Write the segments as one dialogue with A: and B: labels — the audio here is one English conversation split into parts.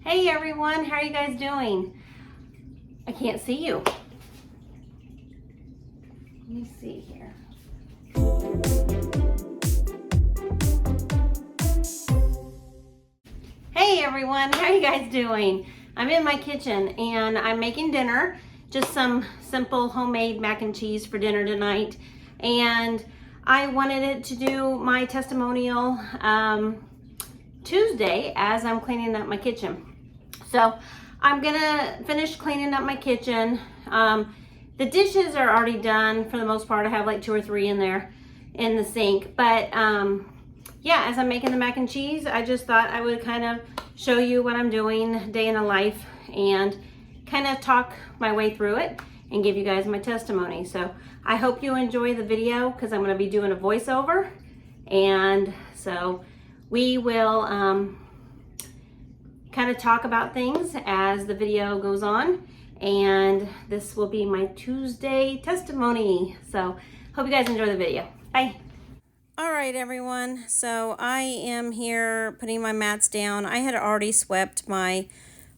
A: Hey everyone, how are you guys doing? I can't see you. Let me see here. Hey everyone, how are you guys doing? I'm in my kitchen and I'm making dinner. Just some simple homemade mac and cheese for dinner tonight. And I wanted it to do my testimonial Tuesday as I'm cleaning up my kitchen. So I'm gonna finish cleaning up my kitchen. The dishes are already done for the most part. I have like 2 or 3 in there in the sink. But yeah, as I'm making the mac and cheese, I just thought I would kind of show you what I'm doing day in the life and kind of talk my way through it and give you guys my testimony. So I hope you enjoy the video because I'm going to be doing a voiceover. And so we will kind of talk about things as the video goes on. And this will be my Tuesday testimony. So hope you guys enjoy the video. Bye. All right, everyone. So I am here putting my mats down. I had already swept my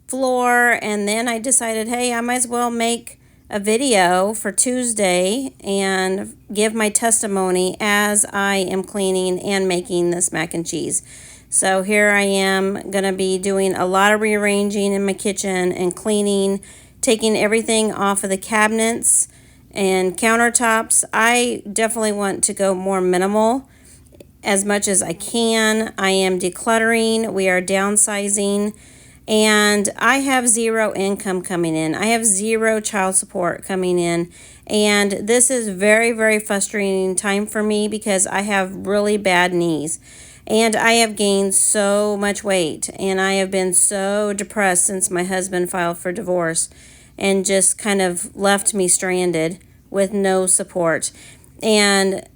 A: floor and then I decided, hey, I might as well make a video for Tuesday and give my testimony as I am cleaning and making this mac and cheese. So here I am going to be doing a lot of rearranging in my kitchen and cleaning, taking everything off of the cabinets and countertops. I definitely want to go more minimal as much as I can. I am decluttering, we are downsizing, and I have 0 income coming in. I have 0 child support coming in, and this is very, very frustrating time for me because I have really bad knees. And I have gained so much weight, and I have been so depressed since my husband filed for divorce and just kind of left me stranded with no support. And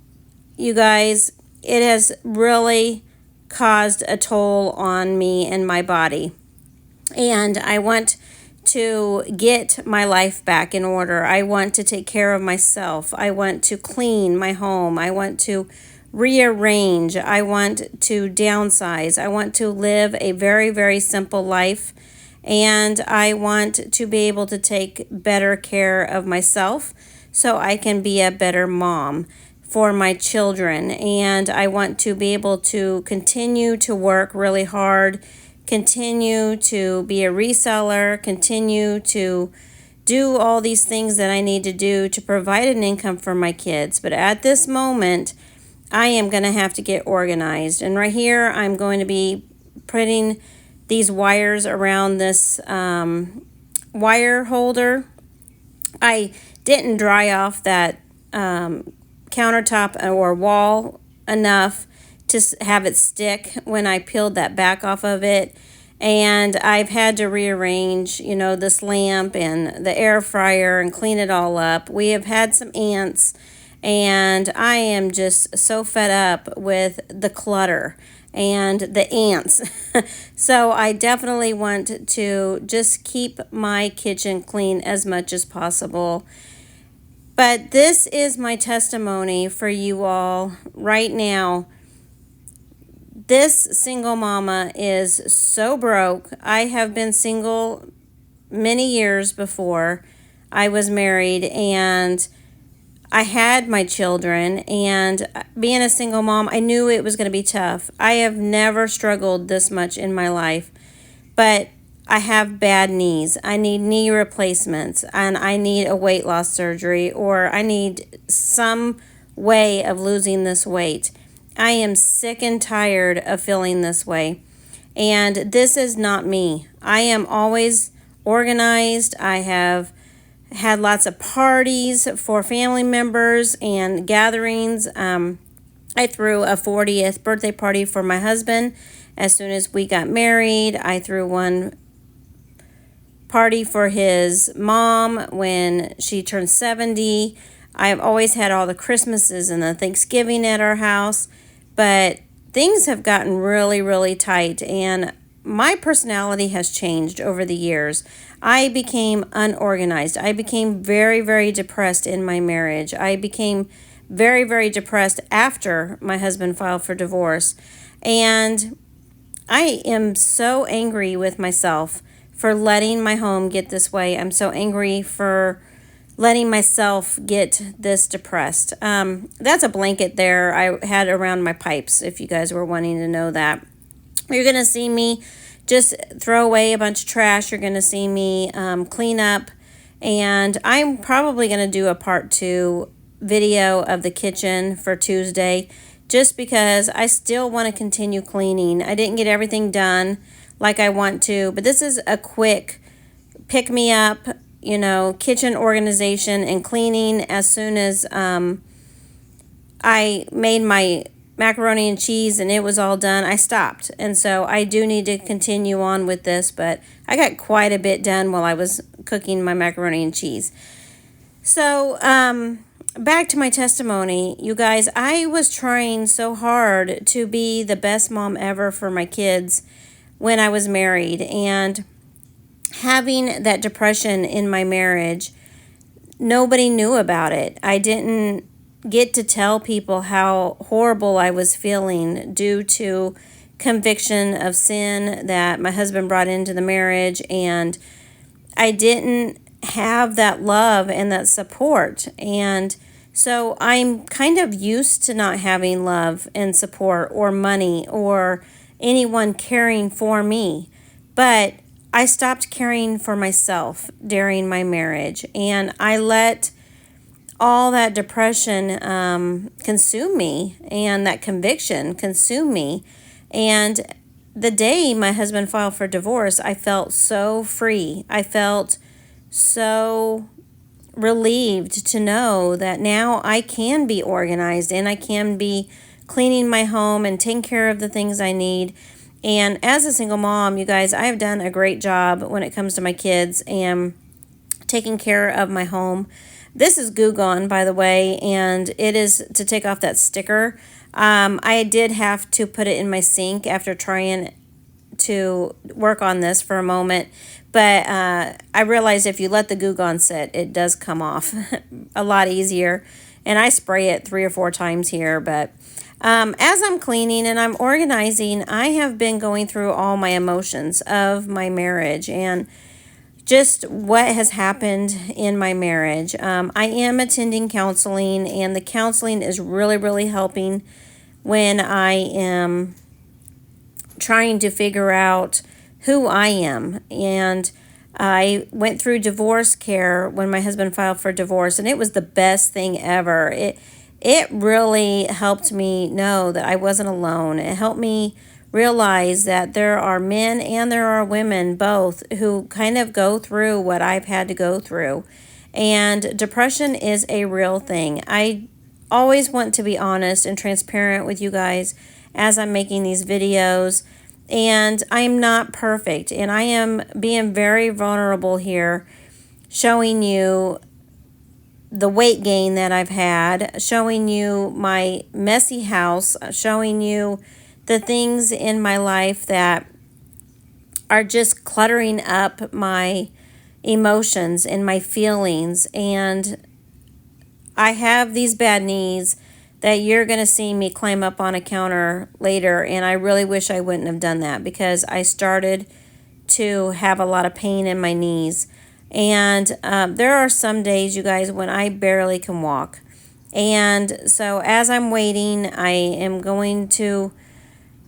A: you guys, it has really caused a toll on me and my body. And I want to get my life back in order. I want to take care of myself. I want to clean my home. I want to rearrange. I want to downsize. I want to live a very, very simple life. And I want to be able to take better care of myself so I can be a better mom for my children. And I want to be able to continue to work really hard, continue to be a reseller, continue to do all these things that I need to do to provide an income for my kids. But at this moment, I am going to have to get organized. And right here, I'm going to be putting these wires around this wire holder. I didn't dry off that countertop or wall enough to have it stick when I peeled that back off of it. And I've had to rearrange, you know, this lamp and the air fryer and clean it all up. We have had some ants. And I am just so fed up with the clutter and the ants. So I definitely want to just keep my kitchen clean as much as possible. But this is my testimony for you all right now. This single mama is so broke. I have been single many years before I was married, and I had my children, and being a single mom, I knew it was going to be tough. I have never struggled this much in my life, but I have bad knees. I need knee replacements, and I need a weight loss surgery, or I need some way of losing this weight. I am sick and tired of feeling this way, and this is not me. I am always organized. I have had lots of parties for family members and gatherings. I threw a 40th birthday party for my husband as soon as we got married. I threw one party for his mom when she turned 70. I've always had all the Christmases and the Thanksgiving at our house, but things have gotten really, really tight, and my personality has changed over the years. I became unorganized. I became very, very depressed in my marriage. I became very, very depressed after my husband filed for divorce. And I am so angry with myself for letting my home get this way. I'm so angry for letting myself get this depressed. That's a blanket there I had around my pipes, if you guys were wanting to know that. You're going to see me just throw away a bunch of trash. You're going to see me clean up. And I'm probably going to do a part 2 video of the kitchen for Tuesday, just because I still want to continue cleaning. I didn't get everything done like I want to, but this is a quick pick me up, you know, kitchen organization and cleaning. As soon as I made my macaroni and cheese and it was all done, I stopped. And so I do need to continue on with this, but I got quite a bit done while I was cooking my macaroni and cheese. So back to my testimony, you guys. I was trying so hard to be the best mom ever for my kids when I was married, and having that depression in my marriage, nobody knew about it. I didn't get to tell people how horrible I was feeling due to conviction of sin that my husband brought into the marriage, and I didn't have that love and that support. And so I'm kind of used to not having love and support or money or anyone caring for me. But I stopped caring for myself during my marriage, and I let all that depression consume me, and that conviction consume me. And the day my husband filed for divorce, I felt so free. I felt so relieved to know that now I can be organized and I can be cleaning my home and taking care of the things I need. And as a single mom, you guys, I have done a great job when it comes to my kids and taking care of my home. This is Goo Gone, by the way, and it is to take off that sticker. I did have to put it in my sink after trying to work on this for a moment, but I realized if you let the Goo Gone sit, it does come off a lot easier, and I spray it 3 or 4 times here. But as I'm cleaning and I'm organizing, I have been going through all my emotions of my marriage and just what has happened in my marriage. I am attending counseling, and the counseling is really, really helping when I am trying to figure out who I am. And I went through divorce care when my husband filed for divorce, and it was the best thing ever. It really helped me know that I wasn't alone. It helped me realize that there are men and there are women both who kind of go through what I've had to go through. And depression is a real thing. I always want to be honest and transparent with you guys as I'm making these videos. And I'm not perfect, and I am being very vulnerable here, showing you the weight gain that I've had, showing you my messy house, showing you the things in my life that are just cluttering up my emotions and my feelings. And I have these bad knees that you're going to see me climb up on a counter later, and I really wish I wouldn't have done that, because I started to have a lot of pain in my knees. And there are some days, you guys, when I barely can walk. And so as I'm waiting, I am going to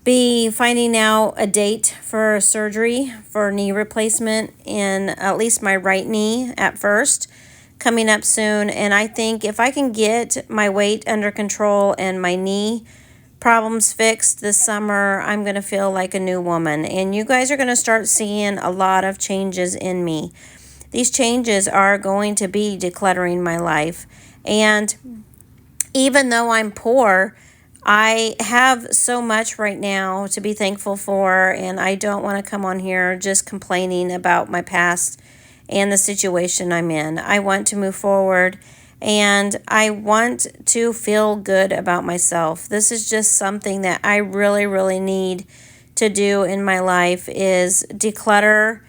A: be finding out a date for surgery for knee replacement in at least my right knee at first, coming up soon. And I think if I can get my weight under control and my knee problems fixed this summer, I'm going to feel like a new woman. And you guys are going to start seeing a lot of changes in me. These changes are going to be decluttering my life. And even though I'm poor, I have so much right now to be thankful for, and I don't want to come on here just complaining about my past and the situation I'm in. I want to move forward, and I want to feel good about myself. This is just something that I really, really need to do in my life, is declutter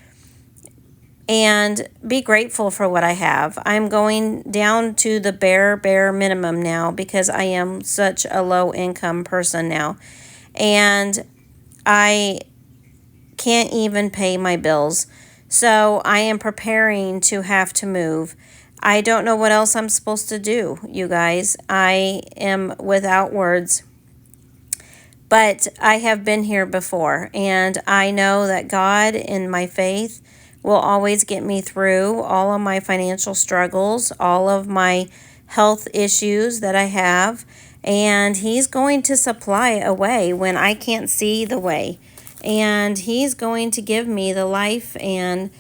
A: and be grateful for what I have. I'm going down to the bare minimum now, because I am such a low income person now. And I can't even pay my bills. So I am preparing to have to move. I don't know what else I'm supposed to do, you guys. I am without words. But I have been here before, and I know that God in my faith will always get me through all of my financial struggles, all of my health issues that I have, and He's going to supply a way when I can't see the way. And He's going to give me the life and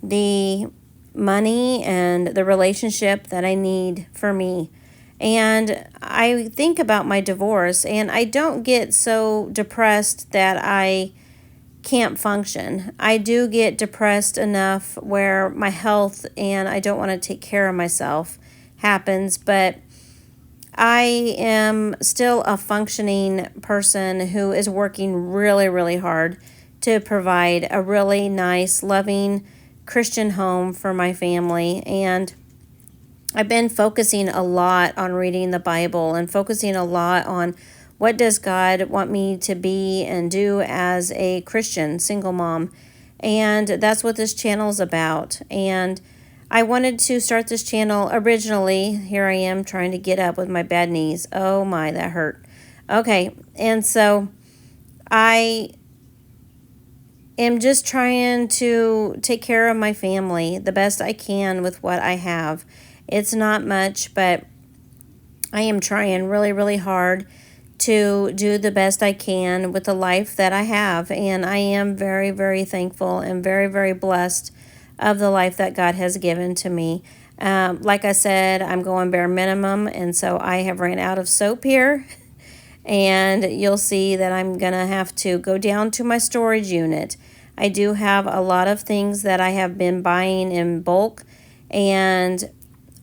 A: the money and the relationship that I need for me. And I think about my divorce, and I don't get so depressed that I can't function. I do get depressed enough where my health and I don't want to take care of myself happens, but I am still a functioning person who is working really, really hard to provide a really nice, loving Christian home for my family. And I've been focusing a lot on reading the Bible and focusing a lot on what does God want me to be and do as a Christian single mom. And that's what this channel is about. And I wanted to start this channel originally. Here I am trying to get up with my bad knees. Oh my, that hurt. Okay, and so I am just trying to take care of my family the best I can with what I have. It's not much, but I am trying really, really hard to do the best I can with the life that I have. And I am very, very thankful and very, very blessed of the life that God has given to me. Like I said, I'm going bare minimum, and so I have ran out of soap here. And you'll see that I'm going to have to go down to my storage unit. I do have a lot of things that I have been buying in bulk, and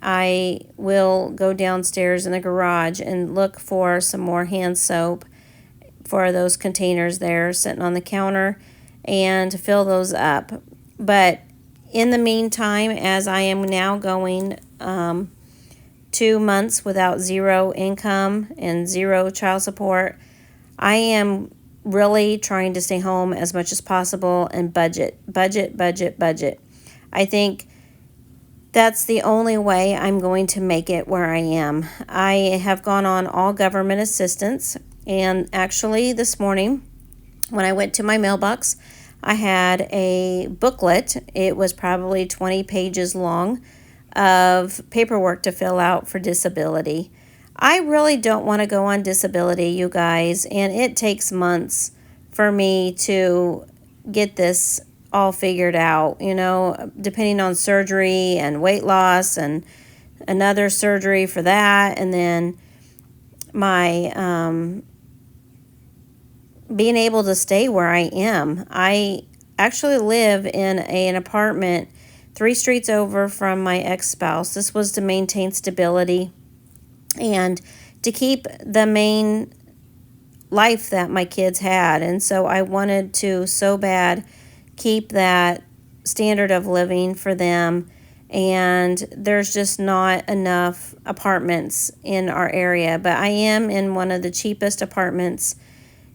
A: I will go downstairs in the garage and look for some more hand soap for those containers there sitting on the counter and fill those up. But in the meantime, as I am now going 2 months without zero income and zero child support, I am really trying to stay home as much as possible and budget. I think that's the only way I'm going to make it where I am. I have gone on all government assistance, and actually this morning when I went to my mailbox, I had a booklet. It was probably 20 pages long of paperwork to fill out for disability. I really don't want to go on disability, you guys, and it takes months for me to get this all figured out, depending on surgery and weight loss and another surgery for that, and then my being able to stay where I am. I actually live in an apartment 3 streets over from my ex-spouse. This was to maintain stability and to keep the main life that my kids had. And so I wanted to so bad keep that standard of living for them. And there's just not enough apartments in our area. But I am in one of the cheapest apartments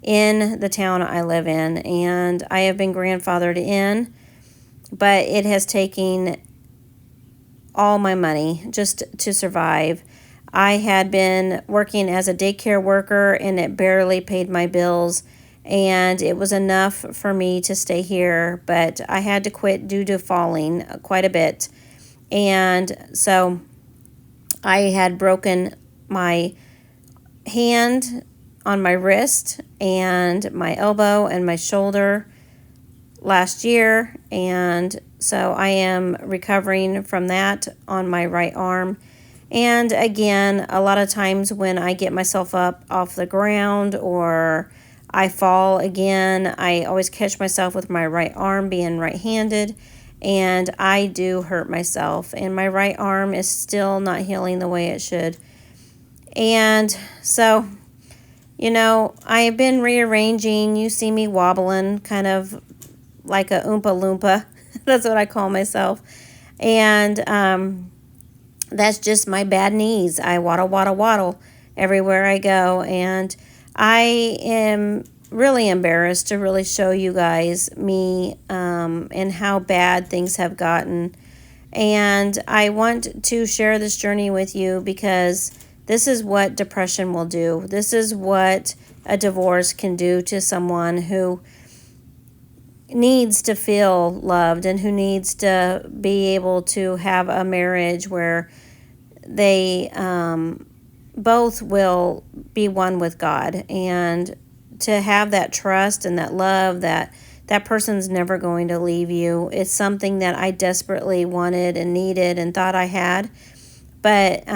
A: in the town I live in. And I have been grandfathered in, but it has taken all my money just to survive. I had been working as a daycare worker, and it barely paid my bills, and it was enough for me to stay here, but I had to quit due to falling quite a bit. And so I had broken my hand on my wrist and my elbow and my shoulder last year, and so I am recovering from that on my right arm. And again, a lot of times when I get myself up off the ground or I fall again, I always catch myself with my right arm, being right-handed, and I do hurt myself, and my right arm is still not healing the way it should. And so, I have been rearranging. You see me wobbling kind of like a Oompa Loompa. That's what I call myself. And that's just my bad knees. I waddle everywhere I go. And I am really embarrassed to really show you guys me and how bad things have gotten. And I want to share this journey with you because this is what depression will do. This is what a divorce can do to someone who needs to feel loved and who needs to be able to have a marriage where they both will be one with God, and to have that trust and that love that that person's never going to leave you. It's something that I desperately wanted and needed and thought I had. But,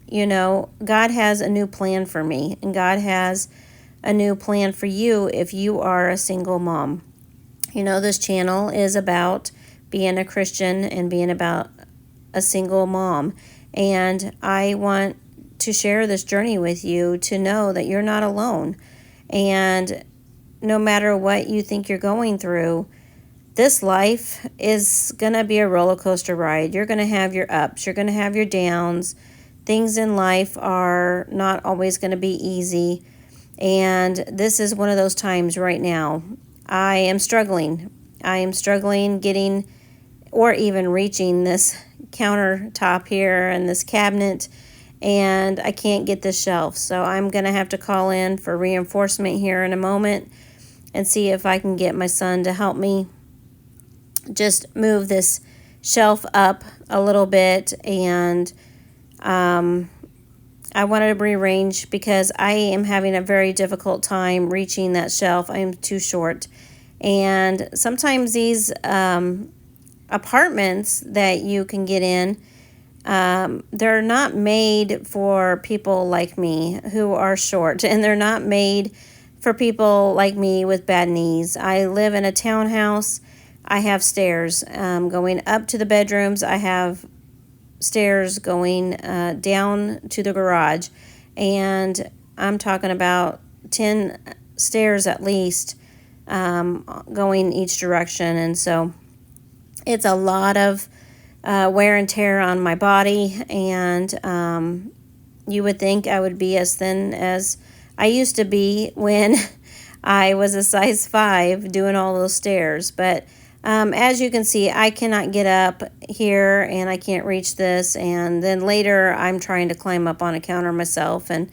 A: you know, God has a new plan for me, and God has a new plan for you if you are a single mom. You know, this channel is about being a Christian and being about a single mom. And I want to share this journey with you to know that you're not alone. And no matter what you think you're going through, this life is going to be a roller coaster ride. You're going to have your ups, you're going to have your downs. Things in life are not always going to be easy. And this is one of those times right now. I am struggling. I am struggling getting or even reaching this countertop here and this cabinet, and I can't get this shelf. So I'm going to have to call in for reinforcement here in a moment and see if I can get my son to help me just move this shelf up a little bit. And I wanted to rearrange because I am having a very difficult time reaching that shelf. I am too short. And sometimes these apartments that you can get in, they're not made for people like me who are short, and they're not made for people like me with bad knees. I live in a townhouse. I have stairs going up to the bedrooms. I have stairs going down to the garage, and I'm talking about 10 stairs at least going each direction. And so it's a lot of wear and tear on my body, and you would think I would be as thin as I used to be when I was a size 5 doing all those stairs. But as you can see, I cannot get up here, and I can't reach this, and then later I'm trying to climb up on a counter myself and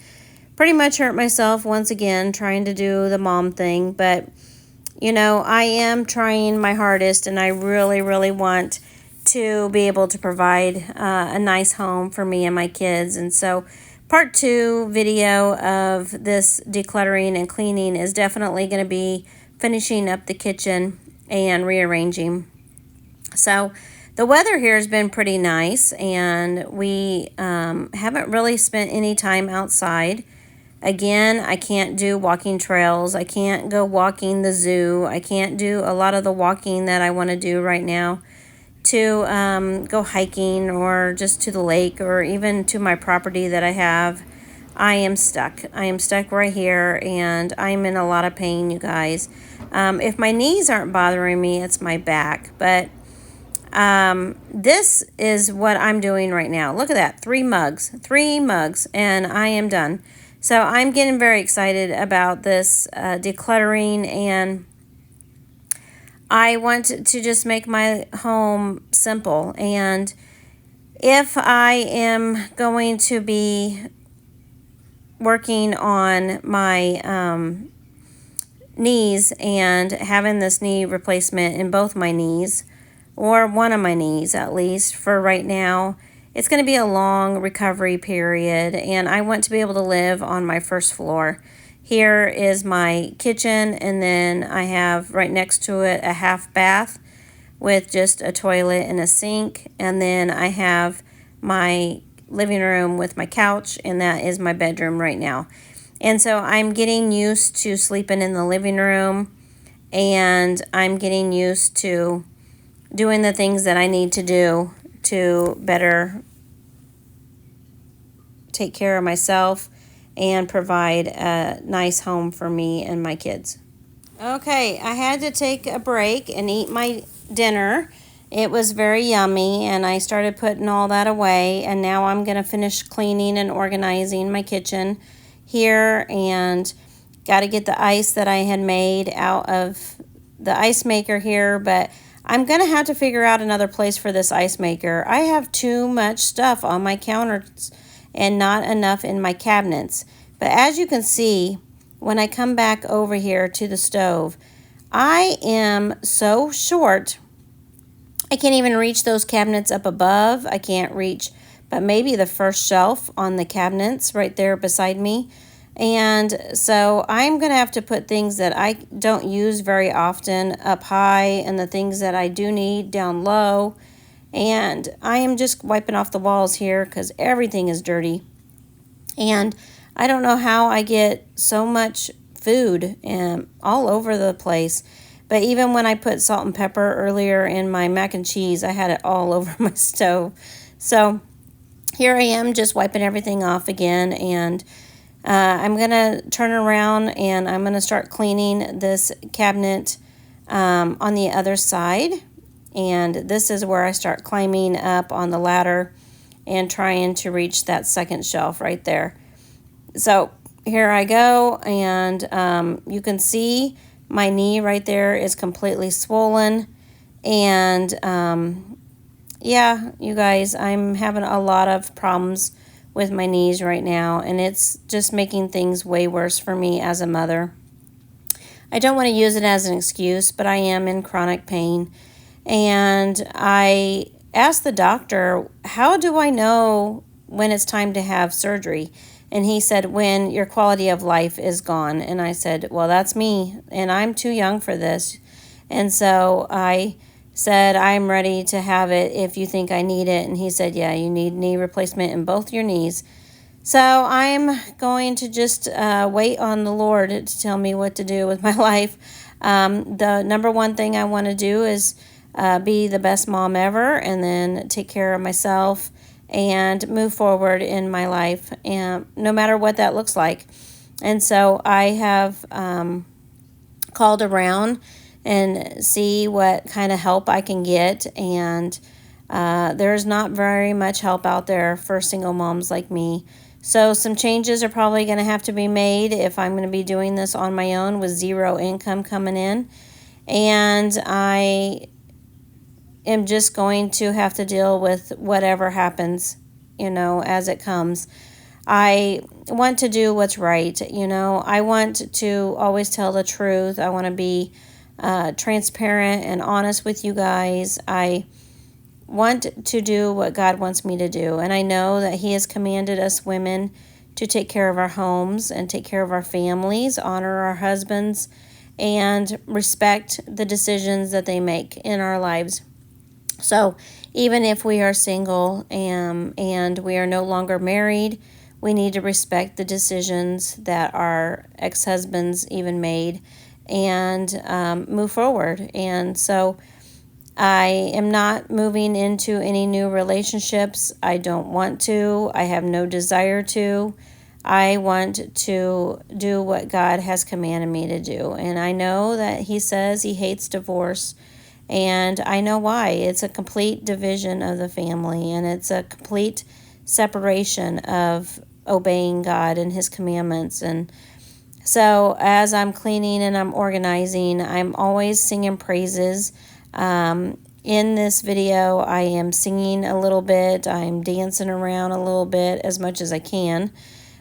A: pretty much hurt myself once again trying to do the mom thing. But you know, I am trying my hardest, and I really, really want to be able to provide a nice home for me and my kids. And so part 2 video of this decluttering and cleaning is definitely going to be finishing up the kitchen and rearranging. So the weather here has been pretty nice, and we haven't really spent any time outside. Again, I can't do walking trails. I can't go walking the zoo. I can't do a lot of the walking that I want to do right now to go hiking or just to the lake or even to my property that I have. I am stuck. I am stuck right here, and I'm in a lot of pain, you guys. If my knees aren't bothering me, it's my back. But this is what I'm doing right now. Look at that, 3 mugs, and I am done. So I'm getting very excited about this decluttering, and I want to just make my home simple. And if I am going to be working on my knees and having this knee replacement in both my knees, or one of my knees at least for right now, it's going to be a long recovery period, and I want to be able to live on my first floor. Here is my kitchen, and then I have right next to it a half bath with just a toilet and a sink, and then I have my living room with my couch, and that is my bedroom right now. And so I'm getting used to sleeping in the living room, and I'm getting used to doing the things that I need to do to better take care of myself and provide a nice home for me and my kids. Okay, I had to take a break and eat my dinner. It was very yummy, and I started putting all that away, and now I'm going to finish cleaning and organizing my kitchen here and got to get the ice that I had made out of the ice maker here, but I'm going to have to figure out another place for this ice maker. I have too much stuff on my counters and not enough in my cabinets. But as you can see, when I come back over here to the stove, I am so short. I can't even reach those cabinets up above. I can't reach, but maybe the first shelf on the cabinets right there beside me. And so I'm going to have to put things that I don't use very often up high and the things that I do need down low. And I am just wiping off the walls here because everything is dirty. And I don't know how I get so much food all over the place. But even when I put salt and pepper earlier in my mac and cheese, I had it all over my stove. So here I am just wiping everything off again, and I'm going to turn around and I'm going to start cleaning this cabinet on the other side. And this is where I start climbing up on the ladder and trying to reach that second shelf right there. So here I go, and you can see my knee right there is completely swollen. And yeah, you guys, I'm having a lot of problems with my knees right now, and it's just making things way worse for me as a mother. I don't want to use it as an excuse, but I am in chronic pain. And I asked the doctor, how do I know when it's time to have surgery? And he said, when your quality of life is gone. And I said, well, that's me, and I'm too young for this. And so I said, I'm ready to have it if you think I need it. And he said, yeah, you need knee replacement in both your knees. So I'm going to just wait on the Lord to tell me what to do with my life. The number one thing I want to do is be the best mom ever, and then take care of myself and move forward in my life, and no matter what that looks like. And so I have called around and see what kind of help I can get, and there's not very much help out there for single moms like me. So some changes are probably going to have to be made if I'm going to be doing this on my own with zero income coming in. And I am just going to have to deal with whatever happens, as it comes. I want to do what's right. I want to always tell the truth. I want to be transparent and honest with you guys. I want to do what God wants me to do. And I know that He has commanded us women to take care of our homes and take care of our families, honor our husbands, and respect the decisions that they make in our lives. So even if we are single and we are no longer married, we need to respect the decisions that our ex-husbands even made and move forward. And so I am not moving into any new relationships. I don't want to. I have no desire to. I want to do what God has commanded me to do. And I know that He says He hates divorce. And I know why. It's a complete division of the family, and it's a complete separation of obeying God and His commandments. And so as I'm cleaning and I'm organizing, I'm always singing praises. In this video, I am singing a little bit. I'm dancing around a little bit as much as I can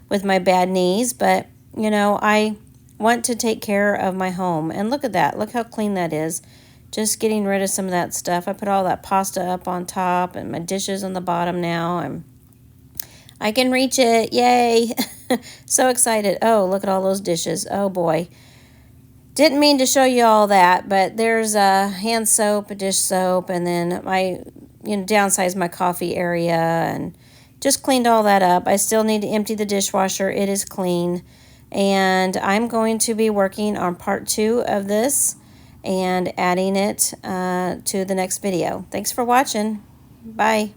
A: with my bad knees. But, I want to take care of my home. And look at that. Look how clean that is. Just getting rid of some of that stuff. I put all that pasta up on top and my dishes on the bottom now. And I can reach it. Yay. So excited. Oh, look at all those dishes. Oh, boy. Didn't mean to show you all that, but there's a hand soap, a dish soap, and then I downsized my coffee area and just cleaned all that up. I still need to empty the dishwasher. It is clean. And I'm going to be working on part 2 of this and adding it to the next video. Thanks for watching. Bye.